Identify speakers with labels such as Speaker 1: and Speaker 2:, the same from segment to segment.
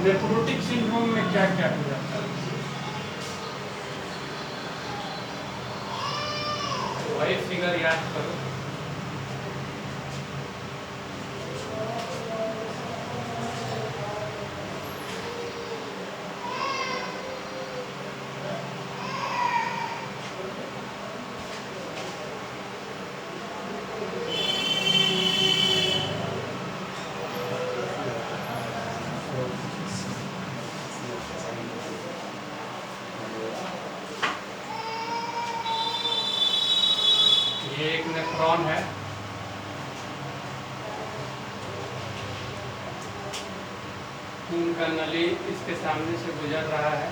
Speaker 1: Nephrotic syndrome में क्या क्या हो जाता है? वही फिगर याद करो। ये एक नेफ्रॉन है, खून का नली इसके सामने से गुजर रहा है।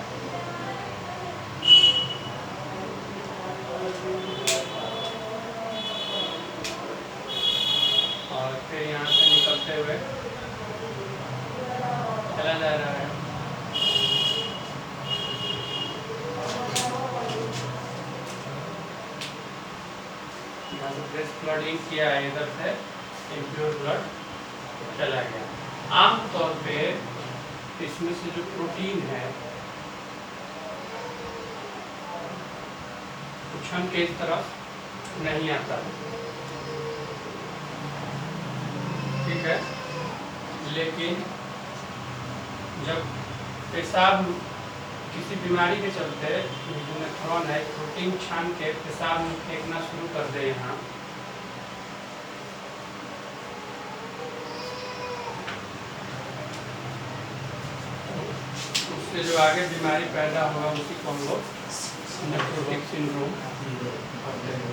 Speaker 1: और फिर यहाँ से निकलते हुए चला जा रहा है। यहाँ से ब्रेस्ट फ्लडिंग किया है, इधर से इम्प्योर ब्लड चला गया। आमतौर पे इसमें से जो प्रोटीन है उछन के इस तरफ नहीं आता, ठीक है। लेकिन जब पेशाब किसी बीमारी के चलते जो नेफ्रॉन है प्रोटीन छान के पेशाब में फेंकना शुरू कर दे, यहाँ उससे जो आगे बीमारी पैदा होगा उसी को हम लोग नेफ्रोटिक सिंड्रोम कहते हैं।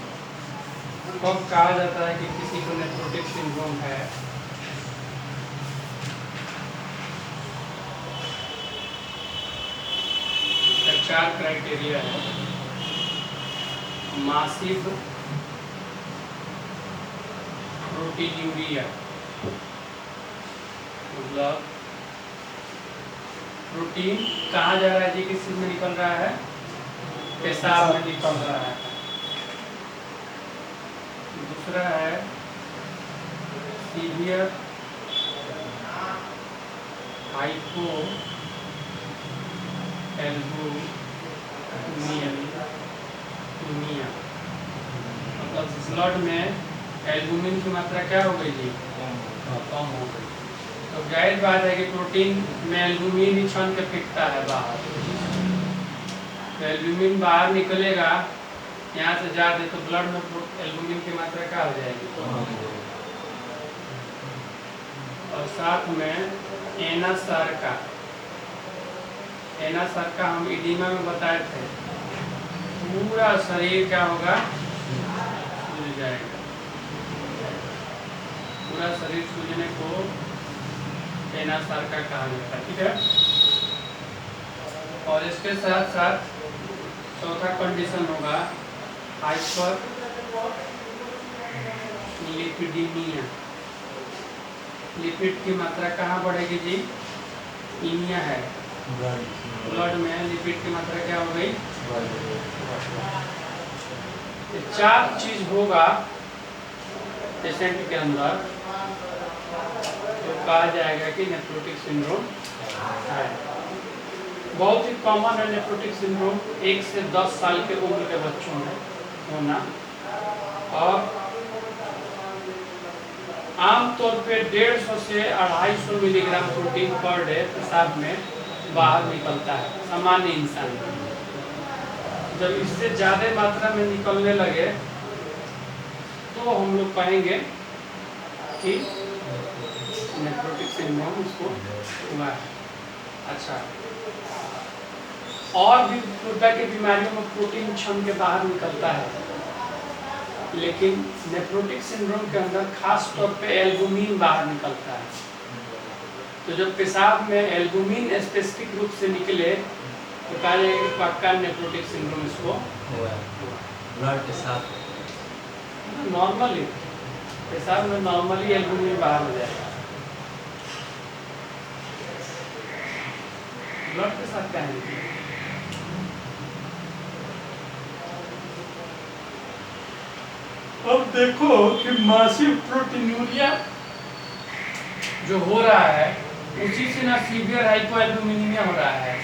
Speaker 1: कब कहा जाता है कि किसी को नेफ्रोटिक सिंड्रोम है? चार क्राइटेरिया है। मासिव प्रोटीनूरिया, मतलब प्रोटीन कहाँ जा रहा है जी? किस चीज में निकल रहा है? पेशाब में निकल रहा है। दूसरा है सीवियर हाइपो एल्बुमिया, मतलब ब्लड में एल्बुमिन की मात्रा क्या हो गई जी? कम हो गई। तो जाहिर बात है कि प्रोटीन में एल्बुमिन ही छन के फेंकता है बाहर, तो एल्बुमिन बाहर निकलेगा यहाँ से जाते तो ब्लड में एल्बुमिन की मात्रा क्या हो जाएगी? और साथ में एना सरका हम इडीमा में बताए थे, पूरा शरीर क्या होगा? सूज जाएगा। पूरा शरीर सूजने को एना सरका कहा जाता है, ठीक है। और इसके साथ साथ चौथा कंडीशन होगा हाइपर लिपिडीमिया। लिपिड की मात्रा कहाँ बढ़ेगी जी? ईमिया है, ब्लड में लिपिड की मात्रा क्या हो गई? चार चीज होगा पेशेंट के अंदर तो कहा जाएगा कि नेफ्रोटिक सिंड्रोम है। बहुत ही कॉमन है नेफ्रोटिक सिंड्रोम 1 से 10 साल के उम्र के बच्चों में होना, और आमतौर पे 150 से 250 मिलीग्राम प्रोटीन पर डे पेशाब में बाहर निकलता है सामान्य इंसान। जब इससे ज़्यादा मात्रा में निकलने लगे तो हम लोग कहेंगे कि नेफ्रोटिक सिंड्रोम इसको हुआ है। अच्छा, और भी गुर्दा की बीमारियों में प्रोटीन छन के बाहर निकलता है, लेकिन नेफ्रोटिक सिंड्रोम के अंदर खास तौर पे एल्बुमिन बाहर निकलता है। तो जब पेशाब में एल्बुमिन स्पेसिफिक रूप से निकले तो कहा जाएगा कि पक्का नेफ्रोटिक सिंड्रोम इसको हुआ है।
Speaker 2: ब्लड के साथ
Speaker 1: नॉर्मली पेशाब में नॉर्मली एल्बुमिन बाहर हो जाएगा, ब्लड के साथ क्या है? अब देखो कि मासिव प्रोटीनूरिया जो हो रहा है उसी से ना सीवियर हाइपोएल्बुमिनीमिया हो रहा है।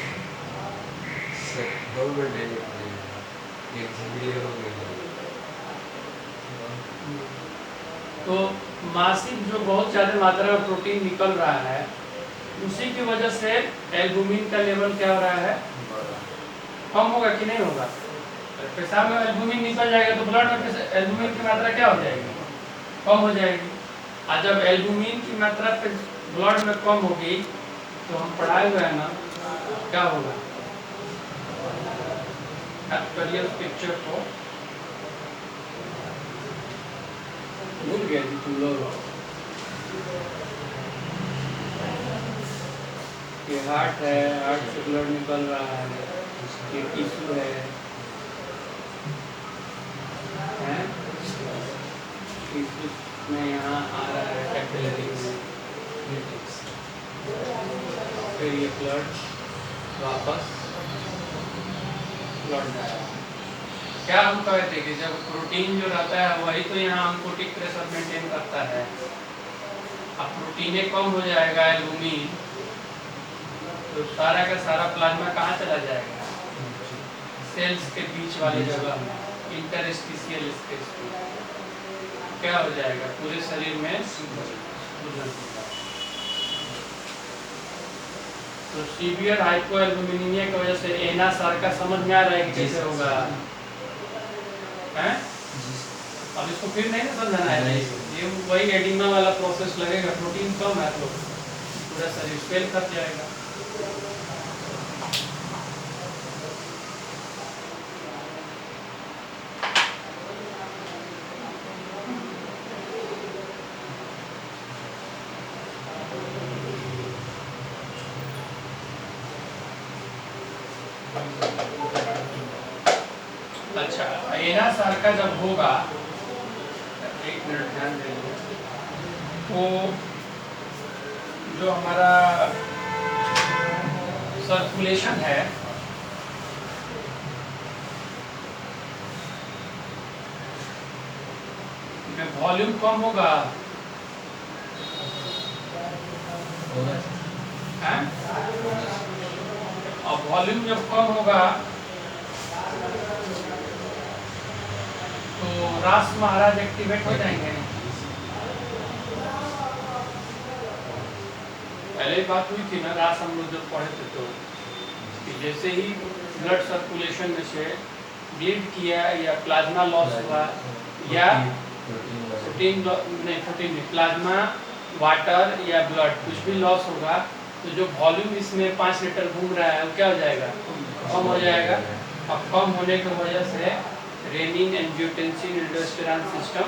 Speaker 1: तो मासिक जो बहुत ज़्यादा मात्रा में प्रोटीन निकल रहा है, उसी की वजह से एल्बुमिन का लेवल क्या हो रहा है, कम होगा कि नहीं होगा। पेशाब में एल्बुमिन निकल जाएगा तो ब्लड में एल्बुमिन की मात्रा क्या हो जाएगी, कम हो जाएगी। और जब एल्बुमिन की मात्रा ब्लड में कम होगी तो हम पढ़ाए हुए हैं ना, क्या होगा। आप करिए उस पिक्चर को, भूल गए जी तुम लोग। ये हार्ट है, हार्ट से ब्लड निकल रहा है, ये टिश्यू है, टिश्यू में यहाँ आ रहा है कैपिलरी में, फिर ये ब्लड वापस लौट जाएगा। क्या हम कहते हैं कि जब प्रोटीन जो रहता है वही तो यहाँ ऑन्कोटिक प्रेशर मेंटेन करता है। अब प्रोटीने कम हो जाएगा एल्बुमिन, तो सारा का सारा प्लाज्मा कहाँ चला जाएगा, सेल्स के बीच वाले जगह में, इंटरस्टिशियल स्पेस में क्या हो जाएगा, पूरे शरीर में सूजन होगा। तो सीवियर हाइपोएल्बुमिनीमिया की वजह से एनासार का समझ में आ रहा है कि कैसे होगा हैं? अब इसको फिर नहीं ना समझाना है, ये वही एडिमा वाला प्रोसेस लगेगा। प्रोटीन कम है तो पूरा शरीर फेल कर जाएगा। अच्छा, एनासार का जब होगा, एक मिनट ध्यान देंगे, तो जो हमारा सर्कुलेशन है में वॉल्यूम कम होगा हैं? और वॉल्यूम जब कम होगा तो रास महाराज एक्टिवेट हो जाएंगे। पहले बात हुई थी ना, रास हम लोग जब पढ़े थे तो कि जैसे ही ब्लड सर्कुलेशन में से ब्लीड किया या प्लाज्मा लॉस हुआ या प्रोटीन प्लाज्मा वाटर या ब्लड कुछ भी लॉस होगा, तो जो वॉल्यूम इसमें 5 लीटर घूम रहा है वो क्या हो जाएगा, कम हो जाएगा। और कम होने की वजह से renin angiotensin aldosterone system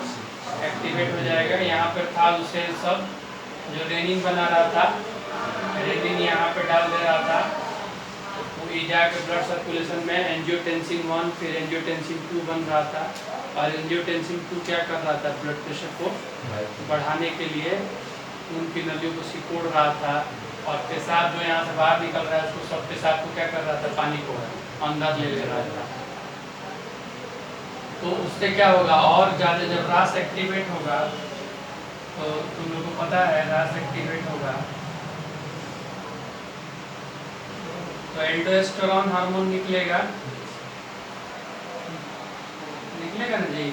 Speaker 1: activate हो जाएगा। यहाँ पर था उसे सब जो रेनिन बना रहा था, रेनिन यहाँ पे डाल दे रहा था, तो ये जाकर ब्लड सर्कुलेशन में एंजियोटेंसिन 1 फिर एंजियोटेंसिन 2 बन रहा था। और एंजियोटेंसिन 2 क्या कर रहा था, ब्लड प्रेशर को बढ़ाने के लिए खून की नलियों को सिकोड़ रहा था। और पेशाब जो यहाँ से बाहर निकल रहा है उसको सब पेशाब को क्या कर रहा था, पानी को अंदर ले रहा था। तो उससे क्या होगा, और ज़्यादा जब रास एक्टिवेट होगा तो तुम लोगों को पता है रास एक्टिवेट होगा तो एल्डोस्टेरॉन हार्मोन निकलेगा ना जी,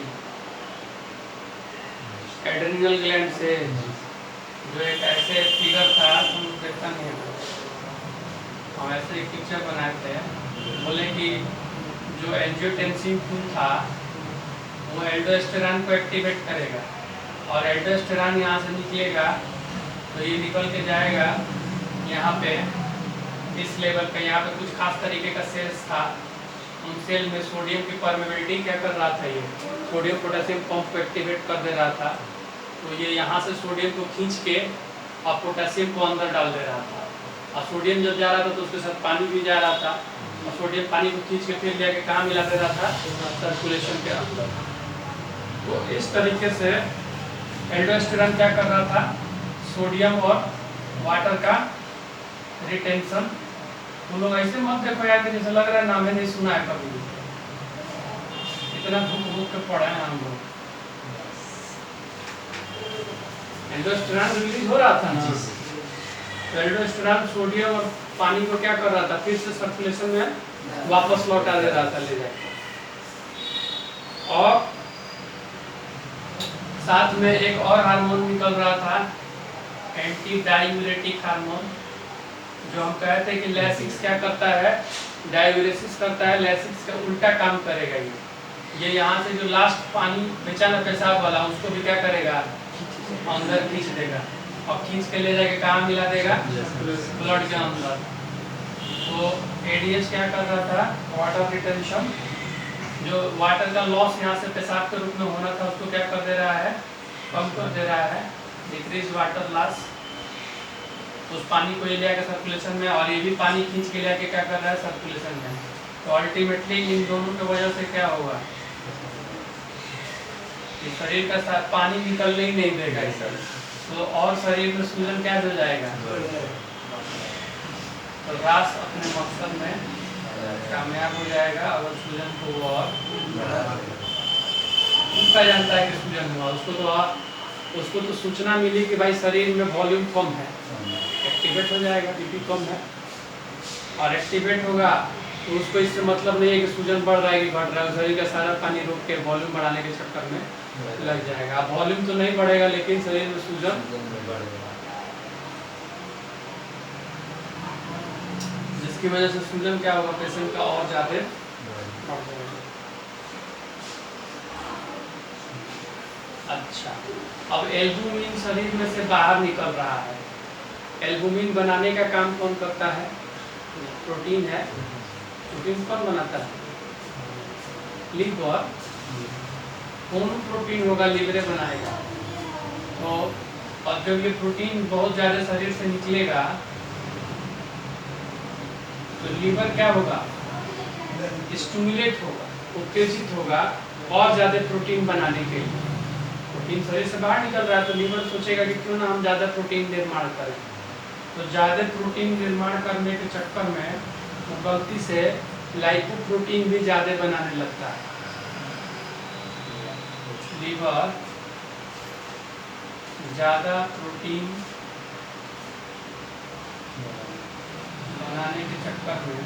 Speaker 1: एड्रेनल ग्लैंड से। जो एक ऐसे फिगर था, तुम देखता नहीं है, हम ऐसे एक पिक्चर बनाए थे, बोले कि जो एंजियोटेंसिन 2 था वो एल्डोस्टेरॉन को एक्टिवेट करेगा और एल्डोस्टेरॉन यहाँ से निकलेगा तो ये निकल के जाएगा यहाँ पे इस लेवल पे। यहाँ पे कुछ खास तरीके का सेल्स था, उन सेल में सोडियम की परमेबिलिटी क्या कर रहा था, ये सोडियम पोटेशियम पंप को एक्टिवेट कर दे रहा था। तो ये यहाँ से सोडियम को खींच के और पोटेशियम को अंदर डाल दे रहा था। और सोडियम जब जा रहा था तो उसके साथ पानी भी जा रहा था, और सोडियम पानी को खींच के फिर जाके कहाँ मिला दे रहा था, सर्कुलेशन के अंदर। तो इस तरीके से एल्डोस्टेरॉन क्या कर रहा था, सोडियम और वाटर का रिटेंशन। तुम लोग ऐसे मत देखो यार कि जैसे लग रहा है नाम ही नहीं सुना है कभी, इतना भूख भूख के पढ़ा है हम लोग। एल्डोस्टेरॉन रिलीज हो रहा था ना, तो एल्डोस्टेरॉन सोडियम और पानी को क्या कर रहा था, फिर से सर्कुलेशन में वापस लौटा दे रहा था ले जाकर। और साथ में एक और हार्मोन निकल रहा था, एंटी डायूरेटिक हार्मोन, जो हम कहते हैं कि लैसिक्स क्या करता है, डायूरेसिस करता है, लैसिक्स का उल्टा काम करेगा। ये यहाँ से जो लास्ट पानी बचा ना पेशाब वाला, उसको भी क्या करेगा, अंदर खींच देगा और खींच के ले जाके कहाँ मिला देगा, ब्लड के अंदर। तो एडीएच क्या कर रहा था, वाटर रिटेंशन, जो वाटर का लॉस यहाँ से पेशाब के रूप में होना था उसको क्या कर दे रहा है, कम कर दे रहा है, डिक्रीज वाटर लॉस। उस पानी को ले जाकर सर्कुलेशन में, और ये भी पानी खींच के लेके क्या कर रहा है, सर्कुलेशन में। तो अल्टीमेटली इन दोनों की वजह से क्या होगा, कि शरीर का साथ पानी निकलने ही नहीं देगा इस तरह, तो और शरीर में सूजन क्या हो जाएगा, तो रास अपने मकसद में कामयाब हो जाएगा। अगर सूजन को वो और उसका जानता है कि सूजन हुआ, उसको तो सूचना मिली कि भाई शरीर में वॉल्यूम कम है, एक्टिवेट हो जाएगा, बीपी कम है, और एक्टिवेट होगा तो उसको इससे मतलब नहीं है कि सूजन बढ़ रहा है कि घट रहा है, शरीर का सारा पानी रोक के वॉल्यूम बढ़ाने के चक्कर में लग जाएगा। वॉल्यूम तो नहीं बढ़ेगा लेकिन शरीर में सूजन, जिसकी वजह से सूजन क्या होगा, पेशेंट का और ज्यादा बढ़ जाएगा। अच्छा, अब एल्बुमिन शरीर में से बाहर निकल रहा है। एल्बुमिन बनाने का काम कौन करता है, प्रोटीन है। प्रोटीन कौन बनाता है, लीवर। कौन प्रोटीन होगा, लीवरे बनाएगा। तो और जब ये प्रोटीन बहुत ज़्यादा शरीर से निकलेगा तो लीवर क्या होगा, स्टिमुलेट होगा, उत्तेजित होगा और ज़्यादा प्रोटीन बनाने के लिए। प्रोटीन शरीर से बाहर निकल रहा है तो लीवर सोचेगा कि क्यों ना हम ज़्यादा प्रोटीन निर्माण करें। तो ज़्यादा प्रोटीन निर्माण करने के चक्कर में वो गलती से लाइपोप्रोटीन भी ज़्यादा बनाने लगता है। लीवर ज़्यादा प्रोटीन बनाने के चक्कर में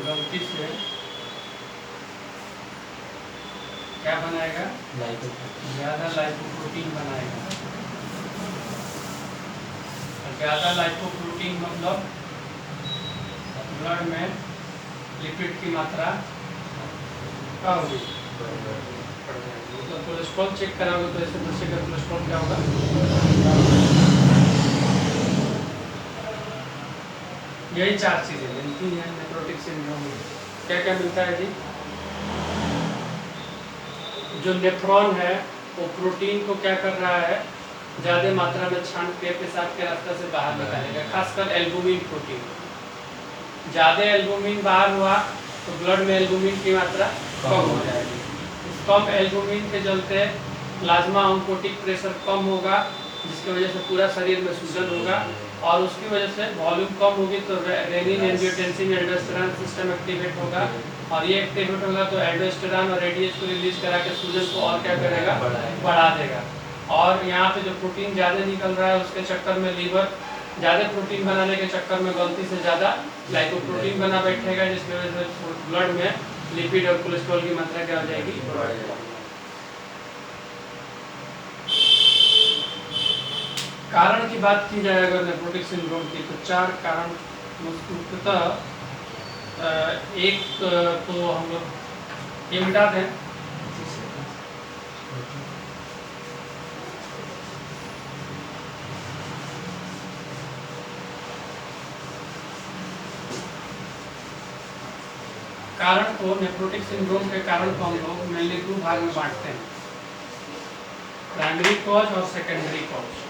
Speaker 1: गलती से क्या बनाएगा, ज़्यादा लाइपोप्रोटीन बनाएगा। ज़्यादा लाइपोप्रोटीन मतलब ब्लड में लिपिड की मात्रा क्या होगी, मतलब कोलेस्ट्रॉल चेक कराओगे तो ऐसे बच्चे का कोलेस्ट्रॉल क्या होगा, यही चार चीज़ें मिलती हैं नेफ्रोटिक सिंड्रोम में। क्या क्या मिलता है जी, जो नेफ्रॉन है वो प्रोटीन को क्या कर रहा है, ज़्यादा मात्रा में छान के पेशाब के रास्ते से बाहर निकालेगा, खासकर एल्बुमिन प्रोटीन। ज़्यादा एल्बुमिन बाहर हुआ तो ब्लड में एल्बुमिन की मात्रा कम हो जाएगी। कम एल्बुमिन के चलते प्लाज्मा ऑन्कोटिक प्रेशर कम होगा, जिसकी वजह से पूरा शरीर में सूजन होगा, और उसकी वजह से वॉल्यूम कम होगी तो renin angiotensin aldosterone system activate होगा, और ये एक्टिवेट होगा तो एल्डोस्टेरॉन और एडीएच को रिलीज करा के सूजन को और क्या करेगा, बढ़ा देगा। और यहाँ पे जो प्रोटीन ज़्यादा निकल रहा है उसके चक्कर में लीवर ज़्यादा प्रोटीन बनाने के चक्कर में गलती से ज़्यादा लाइपोप्रोटीन बना बैठेगा, जिसकी वजह से ब्लड में लिपिड और कोलेस्ट्रॉल की मात्रा क्या हो जाएगी, बढ़ जाएगी। कारण की बात की जाए अगर नेफ्रोटिक सिंड्रोम की, तो चार कारण मुख्यतः, एक तो हम लोग ये मिटा दें, कारण को, नेफ्रोटिक सिंड्रोम के कारण को हम लोग मेनली दो भाग में बांटते हैं, प्राइमरी कॉज और सेकेंडरी कॉज।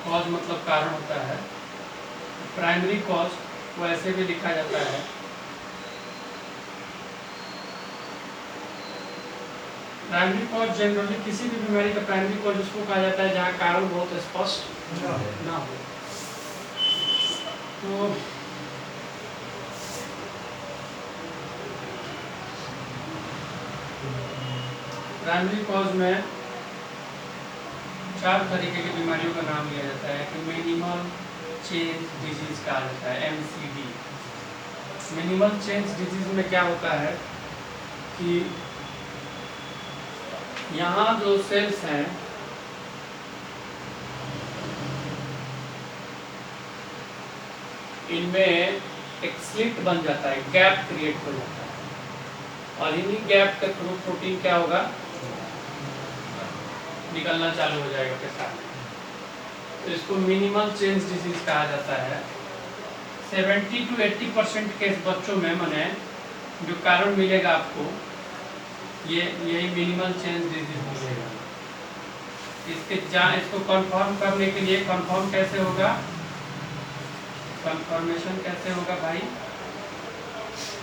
Speaker 1: कॉज मतलब कारण होता है, प्राइमरी कॉज वो ऐसे भी लिखा जाता है, प्राइमरी कॉज जनरली किसी भी बीमारी का प्राइमरी कॉज उसको कहा जाता है जहाँ कारण बहुत स्पष्ट ना हो। तो प्राइमरी कॉज में 4 तरीके की बीमारियों का नाम लिया जाता है कि मिनिमल चेंज डिजीज कहा जाता है, MCD। मिनिमल चेंज डिजीज में क्या होता है कि यहाँ जो सेल्स हैं इनमें एक स्लिट बन जाता है, गैप क्रिएट हो जाता है और इन्हीं गैप के थ्रू प्रोटीन क्या होगा, निकलना चालू हो जाएगा पेशाब में। तो इसको मिनिमल चेंज डिजीज कहा जाता है। 70 to 80% केस बच्चों में मने जो कारण मिलेगा आपको यही मिनिमल चेंज डिजीज मिलेगा। इसको कंफर्म करने के लिए कंफर्म कैसे होगा, कंफर्मेशन कैसे होगा भाई,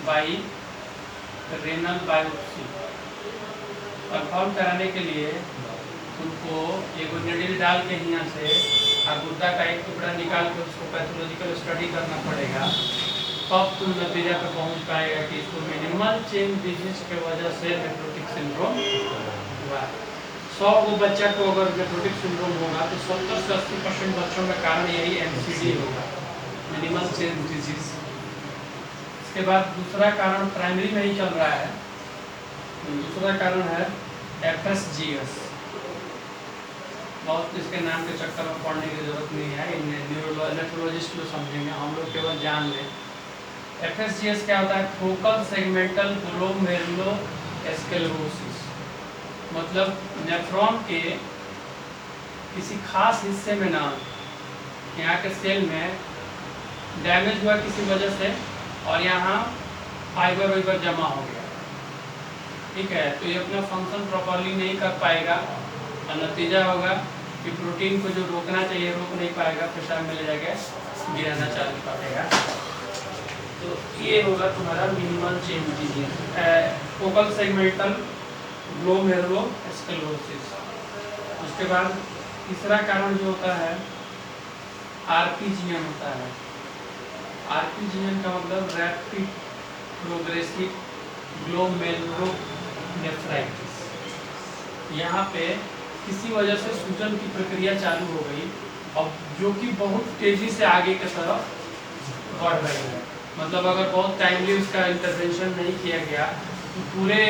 Speaker 1: बाई रेनल बायोप्सी। कंफर्म कराने के लिए तुमको एक निडल डाल के यहाँ से गुर्दा का एक टुकड़ा निकाल के उसको पैथोलॉजिकल स्टडी करना पड़ेगा, तब तुम नतीजा पे पहुँच पाएगा कि इसको मिनिमल चेंज डिजीज के वजह से नेफ्रोटिक सिंड्रोम हुआ। 100 गो बच्चा को अगर नेफ्रोटिक सिंड्रोम होगा तो 70 से 80% बच्चों का कारण यही MCD होगा, मिनिमल चेंज डिजीज। इसके बाद दूसरा कारण प्राइमरी में ही चल रहा है, दूसरा कारण है FSGS। बहुत इसके नाम के चक्कर में पढ़ने की जरूरत नहीं है, नेफ्रोलॉजिस्ट लोग समझेंगे, हम लोग केवल जान लें। FSGS क्या होता है, फोकल सेगमेंटल ग्लोमेरुलोस्क्लेरोसिस। मतलब नेफ्रॉन के किसी खास हिस्से में ना, यहाँ के सेल में डैमेज हुआ किसी वजह से और यहाँ फाइबर वाइबर जमा हो गया, ठीक है, तो ये अपना फंक्शन प्रॉपरली नहीं कर पाएगा और नतीजा होगा कि प्रोटीन को जो रोकना चाहिए रोक नहीं पाएगा, पेशाब में ले जाके गिराना चालू करेगा। तो ये होगा तुम्हारा minimal change disease, focal segmental glomerulosclerosis. उसके बाद तीसरा कारण जो होता है RPGN होता है। RPGN का मतलब रैपिड प्रोग्रेसिव ग्लोमेरुलोनेफ्राइटिस। यहाँ पे किसी वजह से सूजन की प्रक्रिया चालू हो गई और जो कि बहुत तेजी से आगे की तरफ बढ़ रही है। मतलब अगर बहुत टाइमली उसका इंटरवेंशन नहीं किया गया तो पूरे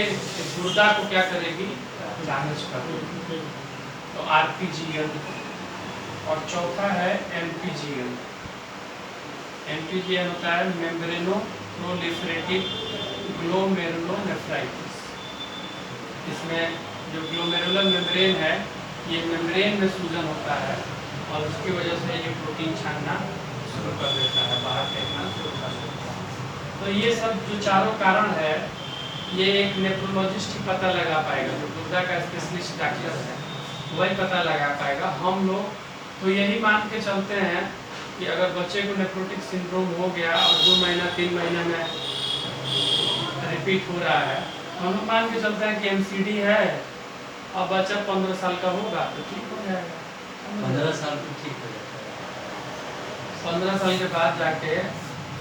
Speaker 1: गुर्दा को क्या करेगी, डैमेज कर देगी। तो RPGN। और चौथा है MPGN। MPGN होता है मेम्ब्रेनो प्रोलिफरेटिव ग्लोमेरुलोनेफ्राइटिस। इसमें जो ग्लोमेरुलर मेम्ब्रेन है, ये मेम्ब्रेन में सूजन होता है और उसकी वजह से ये प्रोटीन छानना शुरू कर देता है, बाहर फेंकना शुरू कर देता है। तो ये सब जो चारों कारण है ये एक नेफ्रोलॉजिस्ट ही पता लगा पाएगा, जो गुर्दा का स्पेशलिस्ट डॉक्टर है वही पता लगा पाएगा। हम लोग तो यही मान के चलते हैं कि अगर बच्चे को नेफ्रोटिक सिंड्रोम हो गया और 2 महीना 3 महीने में रिपीट हो रहा है, हम लोग मान के चलते हैं कि MCD है और बच्चा 15 साल का होगा तो ठीक हो जाएगा।
Speaker 2: 15 साल में ठीक हो जाता है,
Speaker 1: 15 साल के बाद जाके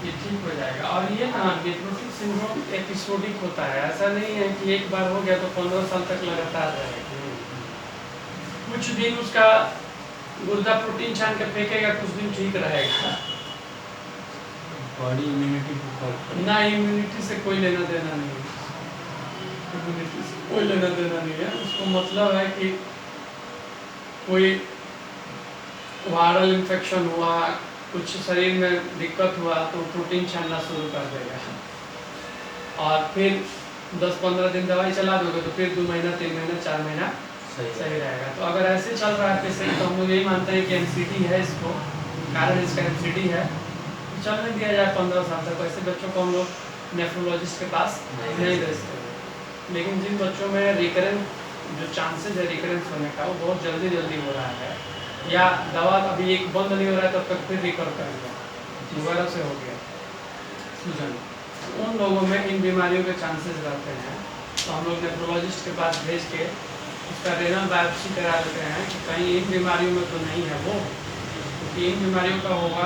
Speaker 1: ये ठीक हो जाएगा। और ये ना नेफ्रोटिक सिंड्रोम एपिसोडिक होता है, ऐसा नहीं है कि एक बार हो गया तो 15 साल तक लगातार रहेगा। कुछ दिन उसका गुर्दा प्रोटीन छान के फेंकेगा, कुछ दिन ठीक रहेगा।
Speaker 2: बॉडी इम्यूनिटी
Speaker 1: ना, इम्यूनिटी से कोई लेना देना नहीं है, इम्यूनिटी से कोई लेना देना नहीं है। उसको मतलब है कि कोई वायरल इन्फेक्शन हुआ, कुछ शरीर में दिक्कत हुआ तो प्रोटीन छानना शुरू कर देगा और फिर 10-15 दिन दवाई चला दोगे तो फिर 2 महीना 3 महीना 4 महीना सही रहेगा। तो अगर ऐसे चल रहा है पेशेंट तो हम लोग यही मानते हैं कि MCD है, इसको कारण इसका MCD है, चलने दिया जाए 15 साल तक। ऐसे बच्चों को हम लोग नेफ्रोलॉजिस्ट के पास नहीं भेजते। लेकिन जिन बच्चों में रिकरेंस जो चांसेस है रिकरेंस होने का वो बहुत जल्दी हो रहा है, या दवा अभी एक बंद नहीं हो रहा है तब तक फिर रिकवर कर गया, दोबारा से हो गया सूजन, उन लोगों में इन बीमारियों के चांसेस रहते हैं। तो हम लोग नेफ्रोलॉजिस्ट के पास भेज के उसका रेनल बायोप्सी करा लेते हैं कि कहीं इन बीमारियों में तो नहीं है वो, क्योंकि इन बीमारियों का होगा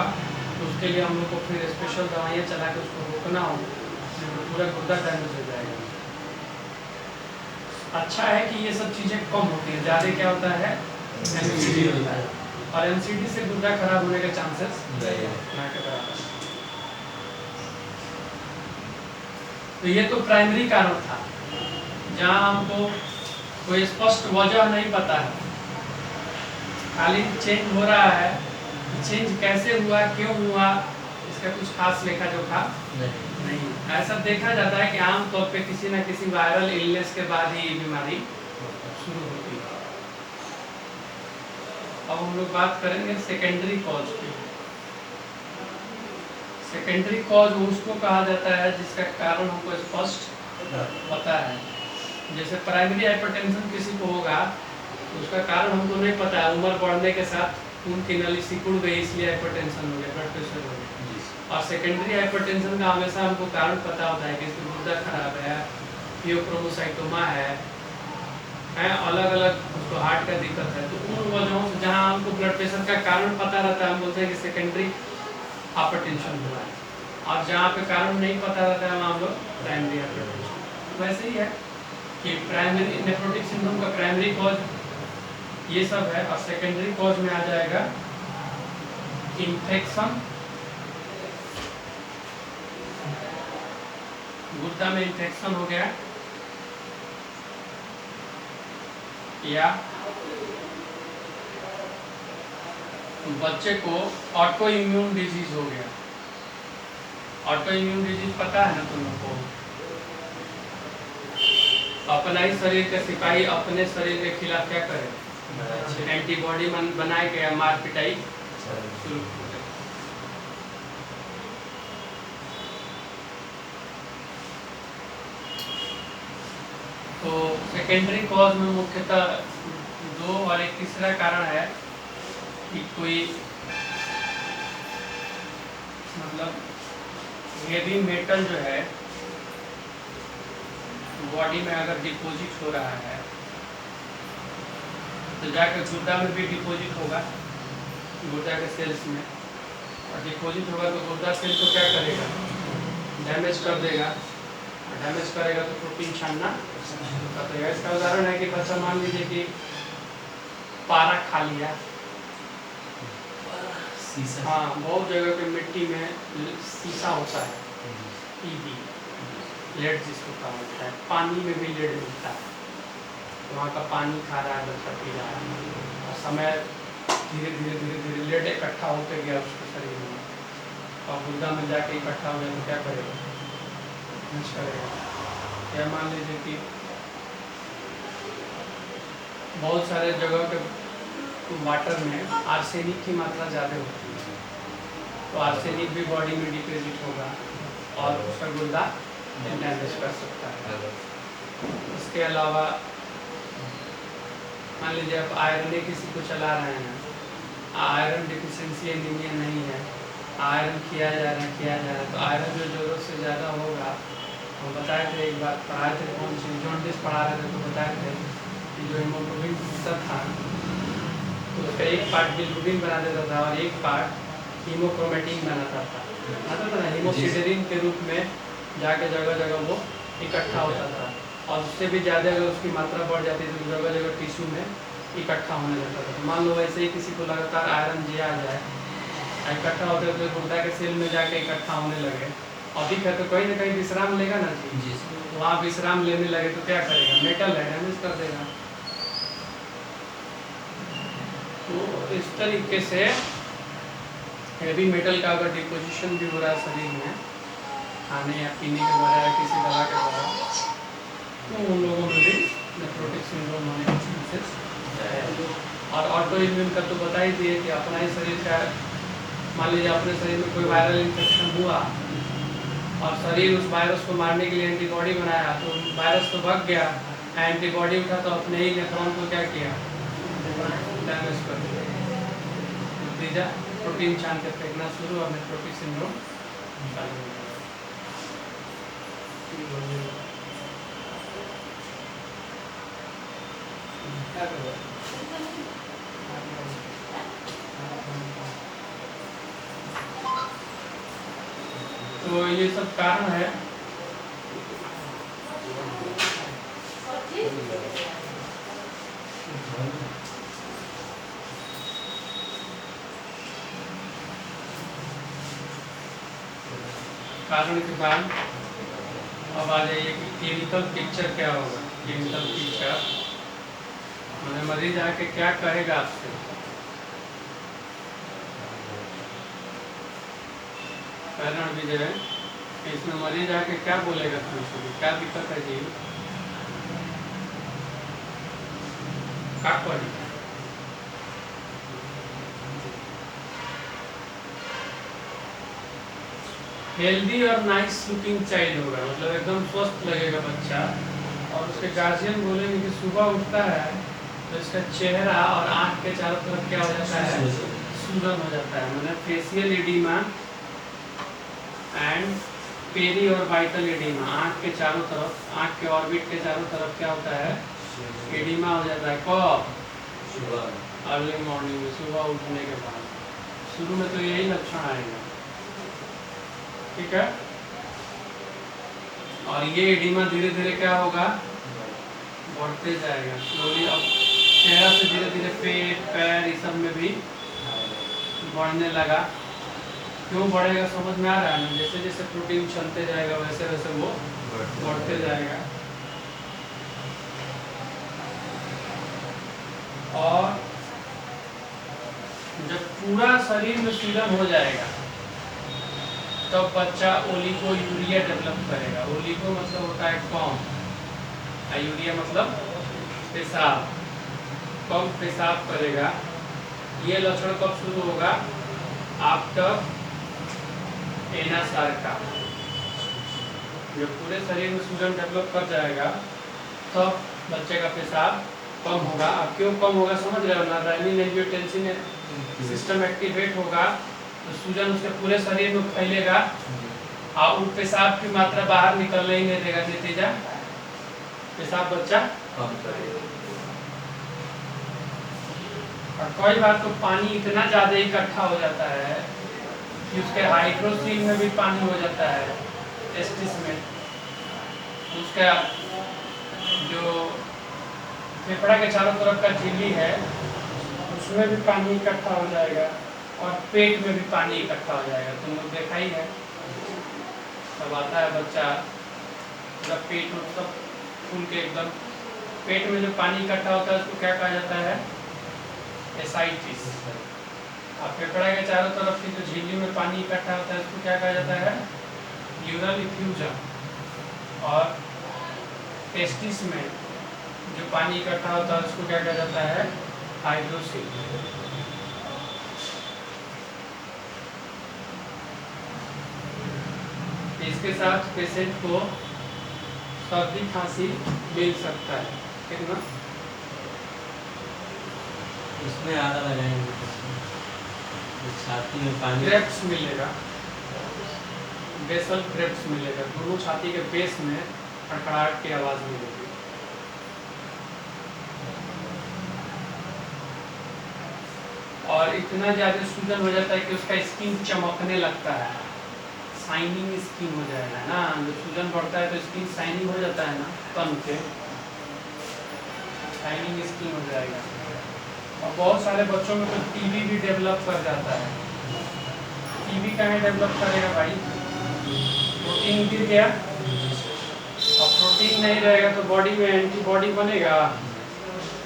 Speaker 1: तो उसके लिए हम लोग को फिर स्पेशल दवाइयाँ चला के उसको रोकना होगा, तो पूरा गुर्दा डैमेज हो जाएगा। अच्छा है कि ये सब चीजें कम होती है, ज्यादा क्या होता है एमसीडी होता है, और एमसीडी से गुर्दा खराब होने के चांसेस ना के बराबर। तो ये तो प्राइमरी कारण था जहाँ हमको कोई स्पष्ट वजह नहीं पता है, खाली चेंज हो रहा है, चेंज कैसे हुआ क्यों हुआ इसका कुछ खास लेखा जोखा नहीं। ऐसा देखा जाता है कि आमतौर पे किसी न किसी वायरल इलनेस के बाद ही ये बीमारी शुरू होती है। अब हम लोग बात करेंगे सेकेंडरी कॉज की। सेकेंडरी कॉज उसको कहा जाता है जिसका कारण हमको स्पष्ट पता है। जैसे प्राइमरी हाइपरटेंशन किसी को होगा तो उसका कारण हमको नहीं पता है, उम्र बढ़ने के साथ खून की नली सिकुड़ गई इसलिए हाइपरटेंशन हो गया, ब्लड प्रेशर हो गया। और सेकेंडरी हाइपरटेंशन का हमेशा हमको कारण पता होता है कि इसमें गुर्दा खराब है, फियोक्रोमोसाइटोमा है, अलग अलग उसको हार्ट का दिक्कत है। तो उन वजहों से जहाँ हमको ब्लड प्रेशर का कारण पता रहता है हम बोलते हैं कि सेकेंडरी हाइपरटेंशन हुआ है, और जहाँ पे कारण नहीं पता रहता है वहाँ हम लोग प्राइमरी हाइपरटेंशन। वैसे ही है कि प्राइमरी नेफ्रोटिक सिंड्रोम का प्राइमरी कॉज ये सब है, और सेकेंडरी कॉज में आ जाएगा इन्फेक्शन, गुर्दा में इन्फेक्शन हो गया, या बच्चे को ऑटो इम्यून डिजीज हो गया। ऑटो इम्यून डिजीज पता है ना तुम लोग को? अपना ही शरीर का सिपाही अपने शरीर के खिलाफ क्या करे, एंटीबॉडी बनाए के मार पिटाई शुरू हो गई। तो सेकेंडरी कॉज में मुख्यतः दो और एक तीसरा कारण है कि कोई मतलब हेवी मेटल जो है बॉडी में अगर डिपॉजिट हो रहा है तो जाकर गुर्दा में भी डिपॉजिट होगा, गुर्दा के सेल्स में, और डिपॉजिट होगा तो गुर्दा सेल को क्या करेगा, डैमेज कर देगा, और डैमेज करेगा तो प्रोटीन छानना करेगा। इसका उदाहरण है कि बच्चा मान लीजिए कि पारा खा लिया, हाँ बहुत जगह पे मिट्टी में शीशा होता है, ईबी लेड जिसको कहा होता है, पानी में भी लेड मिलता है, तो वहाँ का पानी खा रहा है बच्चा, पी रहा है, और समय धीरे धीरे धीरे धीरे लेड इकट्ठा होकर गया उसके शरीर में, और गुर्दा में जाके इकट्ठा हो गया तो क्या करेगा, डैमेज करेगा। या मान लीजिए कि बहुत सारे जगह के वाटर में आर्सेनिक की मात्रा ज़्यादा होती है, तो आर्सेनिक भी बॉडी में डिपॉजिट होगा और उसका गुर्दा डैमेज कर सकता है। इसके अलावा मान लीजिए आप आयरन किसी को चला रहे हैं, आयरन डिफिशिएंसी एनीमिया नहीं है, आयरन किया जा रहा है, तो आयरन जो ज़रूरत से ज़्यादा होगा, हम बताए थे एक बार पढ़ाए थे, कौन सी जॉन्डिस पढ़ा रहे थे तो बताए थे कि जो हीमोग्लोबिन टूटता था तो उसका एक पार्ट बिलिरुबिन बना देता था और एक पार्ट हीमोक्रोमेटिन बनाता था, आता था ना, हीमोसिडेरिन के रूप में जाके जगह जगह वो इकट्ठा होता था, और उससे भी ज़्यादा अगर उसकी मात्रा बढ़ जाती थी तो जगह जगह टिश्यू में इकट्ठा होने लगता था। तो मान लो वैसे ही किसी को लगातार आयरन दिया जाए, इकट्ठा होते हुए गुर्दा के सेल में जाके इकट्ठा होने लगे, अधिक है तो कहीं ना कहीं विश्राम लेगा ना जी, वहाँ विश्राम लेने लगे तो क्या करेगा, मेटल है डैमेज कर देगा। तो इस तरीके से हैवी मेटल का अगर डिपोजिशन भी हो रहा है शरीर में खाने या पीने के द्वारा या किसी दवा के द्वारा, तो उन लोगों में भी नेफ्रोटिक सिंड्रोम होने के चांसेस है। और ऑटो इम्यून का तो बता ही दिए कि अपना ही शरीर का, मान लीजिए अपने शरीर में कोई वायरल इन्फेक्शन हुआ और शरीर उस वायरस को मारने के लिए एंटीबॉडी बनाया, तो वायरस तो भाग गया, एंटीबॉडी उठा तो अपने ही नेफ्रॉन को क्या किया, डैमेज कर दिया, नतीजा प्रोटीन छान के फेंकना शुरू और नेफ्रोटिक सिंड्रोम चालू हो गया। तो ये सब कारण है। कारण के बाद अब आ जाइए कि क्लिनिकल पिक्चर क्या होगा। क्लिनिकल पिक्चर मैंने मरीज आके क्या कहेगा आपसे, कारण विजय इसमें मरीज आके क्या बोलेगा तुमसे, क्या दिक्कत है जी, क्या करेगा? हेल्दी और नाइस लुकिंग चाइल्ड होगा, मतलब एकदम स्वस्थ लगेगा बच्चा। और उसके गार्जियन बोलेंगे कि सुबह उठता है तो इसका चेहरा और आंख के चारों तरफ क्या हो जाता है, सूजन हो जाता है, मतलब फेशियल एडिमा एंड पेरी और वाइटल एडिमा, आंख के चारों तरफ, आंख के ऑर्बिट के चारों तरफ क्या होता है, एडिमा हो जाता है। कब? अर्ली मॉर्निंग में, सुबह उठने के बाद। शुरू में तो यही लक्षण आएगा, ठीक है। और ये एडिमा धीरे धीरे क्या होगा, बढ़ते जाएगा स्लोली। अब चेहरा से धीरे धीरे पेट, पैर, इस सब में भी बढ़ने लगा। क्यों बढ़ेगा समझ में आ रहा है ना, जैसे जैसे प्रोटीन चलते जाएगा वैसे वैसे वो बढ़ते जाएगा। और जब पूरा शरीर में सूजन हो जाएगा तब तो बच्चा ओलिगो यूरिया डेवलप करेगा। ओलिगो मतलब होता है कम, यूरिया मतलब पेशाब, कम पेशाब करेगा। ये लक्षण कब शुरू होगा, आफ्टर एनासार का। जब पूरे शरीर में सूजन डेवलप कर जाएगा तब तो बच्चे का पेशाब कम होगा। अब क्यों कम होगा समझ रहे हो ना, रेनिन एंजियोटेंसिन सिस्टम एक्टिवेट होगा तो सूजन उसके पूरे शरीर में फैलेगा और उन पेशाब की मात्रा बाहर निकलने ही नहीं देगा, नतीजा पेशाब बच्चा कम करेगा। और कई बार तो पानी इतना ज्यादा इकट्ठा हो जाता है कि उसके हाइड्रोसिल में भी पानी हो जाता है, टेस्टिस में। उसका जो फेफड़ा के चारों तरफ का झिल्ली है उसमें भी पानी इकट्ठा हो जाएगा और पेट में भी पानी इकट्ठा हो जाएगा। तुम लोग देखा ही है, तब आता है बच्चा पूरा पेट सब फूल के एकदम, पेट में जो पानी इकट्ठा होता है उसको क्या कहा जाता है, एसाइटिस। और फेफड़ा के चारों तरफ की जो झिल्ली में पानी इकट्ठा होता है उसको क्या कहा जाता है, यूरल इफ्यूजन। और टेस्टिस में जो पानी इकट्ठा होता है उसको क्या कहा जाता है, हाइड्रोसिल। इसके साथ पेशेंट को सर्दी खांसी मिल सकता है, ठीक ना।
Speaker 2: उसमें आधा लगाएंगे तो छाती में पानी,
Speaker 1: क्रेप्स मिलेगा, बेसल क्रेप्स मिलेगा, दोनों छाती के बेस में खड़खड़ाहट की आवाज मिलेगी। और इतना ज्यादा सूजन हो जाता है कि उसका स्किन चमकने लगता है, शाइनिंग स्किन हो जाएगा ना। जब सूजन बढ़ता है तो स्किन शाइनिंग हो जाता है ना, तन के शाइनिंग स्किन हो जाएगा। और बहुत सारे बच्चों में तो टीबी भी डेवलप कर जाता है। टीबी कहाँ डेवलप करेगा भाई, प्रोटीन गिर गया, और प्रोटीन नहीं रहेगा तो बॉडी में एंटीबॉडी बनेगा,